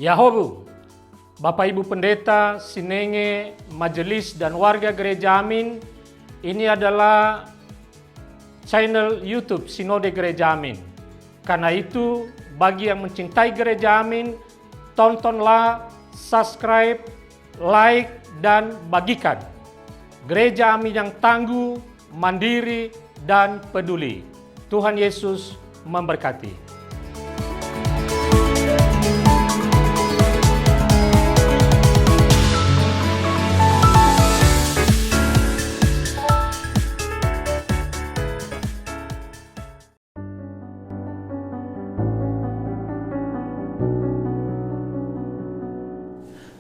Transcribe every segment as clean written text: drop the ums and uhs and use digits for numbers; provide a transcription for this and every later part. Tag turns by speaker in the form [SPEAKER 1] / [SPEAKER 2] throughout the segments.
[SPEAKER 1] Yahobu, Bapak Ibu Pendeta, Sinenge, Majelis dan warga Gereja Amin, ini adalah channel YouTube Sinode Gereja Amin. Karena itu, bagi yang mencintai Gereja Amin, tontonlah, subscribe, like, dan bagikan. Gereja Amin yang tangguh, mandiri, dan peduli. Tuhan Yesus memberkati.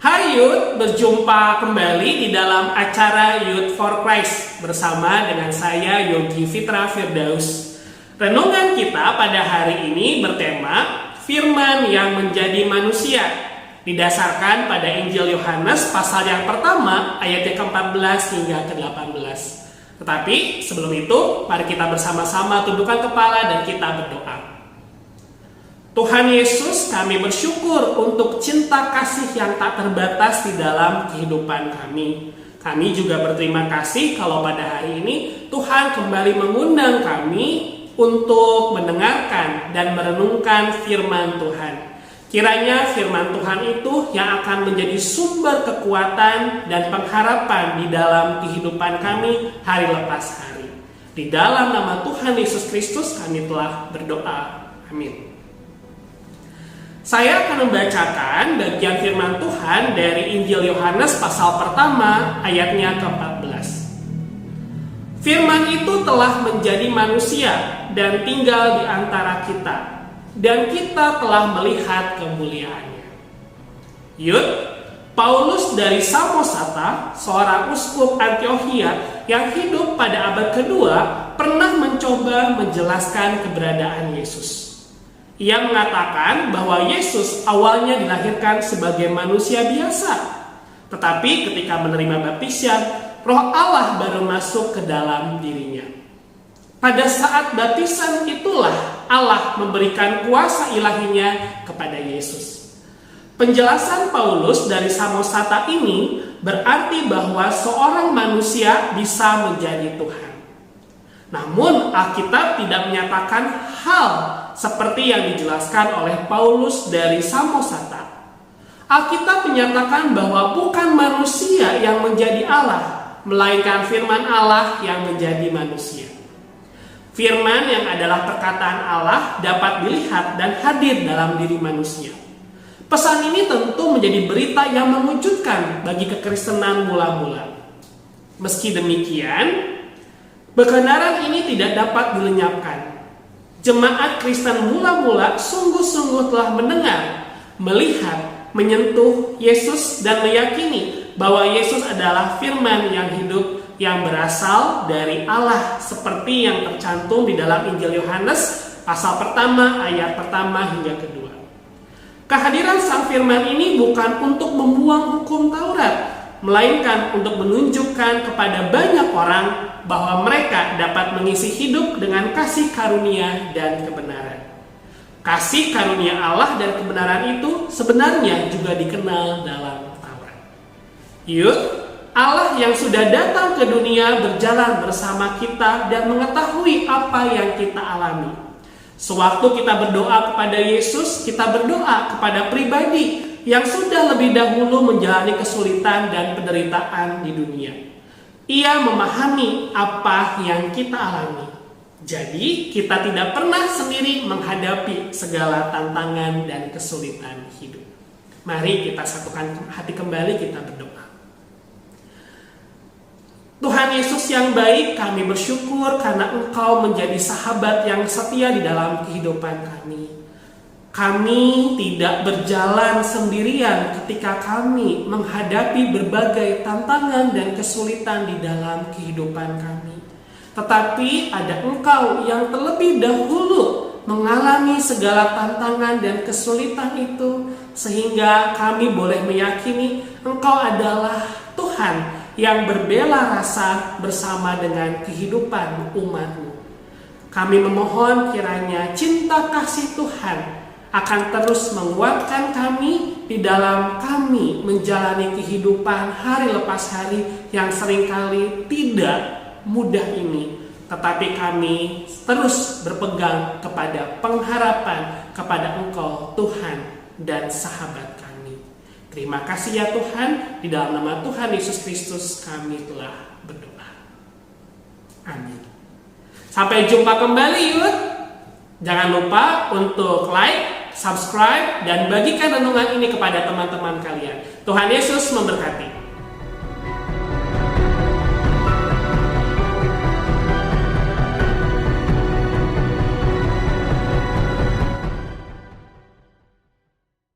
[SPEAKER 2] Hai Youth, berjumpa kembali di dalam acara Youth for Christ bersama dengan saya Yogi Fitra Firdaus. Renungan kita pada hari ini bertema Firman yang menjadi manusia, didasarkan pada Injil Yohanes pasal yang pertama ayat yang ke-14 hingga ke-18. Tetapi sebelum itu, mari kita bersama-sama tundukkan kepala dan kita berdoa. Tuhan Yesus, kami bersyukur untuk cinta kasih yang tak terbatas di dalam kehidupan kami. Kami juga berterima kasih kalau pada hari ini Tuhan kembali mengundang kami untuk mendengarkan dan merenungkan firman Tuhan. Kiranya firman Tuhan itu yang akan menjadi sumber kekuatan dan pengharapan di dalam kehidupan kami hari lepas hari. Di dalam nama Tuhan Yesus Kristus kami telah berdoa. Amin. Saya akan membacakan bagian firman Tuhan dari Injil Yohanes pasal pertama ayatnya ke-14. Firman itu telah menjadi manusia dan tinggal di antara kita, dan kita telah melihat kemuliaannya. Yud, Paulus dari Samosata, seorang uskup Antiokhia yang hidup pada abad kedua, pernah mencoba menjelaskan keberadaan Yesus. Ia mengatakan bahwa Yesus awalnya dilahirkan sebagai manusia biasa, tetapi ketika menerima baptisan, Roh Allah baru masuk ke dalam dirinya. Pada saat baptisan itulah Allah memberikan kuasa ilahinya kepada Yesus. Penjelasan Paulus dari Samosata ini berarti bahwa seorang manusia bisa menjadi Tuhan. Namun Alkitab tidak menyatakan hal seperti yang dijelaskan oleh Paulus dari Samosata. Alkitab menyatakan bahwa bukan manusia yang menjadi Allah, melainkan firman Allah yang menjadi manusia. Firman yang adalah perkataan Allah dapat dilihat dan hadir dalam diri manusia. Pesan ini tentu menjadi berita yang mengejutkan bagi kekristenan mula-mula. Meski demikian, kebenaran ini tidak dapat dilenyapkan. Jemaat Kristen mula-mula sungguh-sungguh telah mendengar, melihat, menyentuh Yesus dan meyakini bahwa Yesus adalah firman yang hidup yang berasal dari Allah seperti yang tercantum di dalam Injil Yohanes pasal pertama ayat pertama hingga kedua. Kehadiran sang firman ini bukan untuk membuang hukum Taurat, melainkan untuk menunjukkan kepada banyak orang bahwa mereka dapat mengisi hidup dengan kasih karunia dan kebenaran. Kasih karunia Allah dan kebenaran itu sebenarnya juga dikenal dalam Taurat. Yud, Allah yang sudah datang ke dunia berjalan bersama kita dan mengetahui apa yang kita alami. Sewaktu kita berdoa kepada Yesus, kita berdoa kepada pribadi yang sudah lebih dahulu menjalani kesulitan dan penderitaan di dunia. Ia memahami apa yang kita alami. Jadi, kita tidak pernah sendiri menghadapi segala tantangan dan kesulitan hidup. Mari kita satukan hati kembali, kita berdoa. Tuhan Yesus yang baik, kami bersyukur karena Engkau menjadi sahabat yang setia di dalam kehidupan kami. Kami tidak berjalan sendirian ketika kami menghadapi berbagai tantangan dan kesulitan di dalam kehidupan kami. Tetapi ada Engkau yang terlebih dahulu mengalami segala tantangan dan kesulitan itu, sehingga kami boleh meyakini Engkau adalah Tuhan yang berbela rasa bersama dengan kehidupan umat-Mu. Kami memohon kiranya cinta kasih Tuhan akan terus menguatkan kami di dalam kami menjalani kehidupan hari lepas hari yang seringkali tidak mudah ini. Tetapi kami terus berpegang kepada pengharapan kepada Engkau, Tuhan dan sahabat kami. Terima kasih ya Tuhan, di dalam nama Tuhan Yesus Kristus kami telah berdoa. Amin. Sampai jumpa kembali yuk. Jangan lupa untuk like, subscribe, dan bagikan renungan ini kepada teman-teman kalian. Tuhan Yesus memberkati.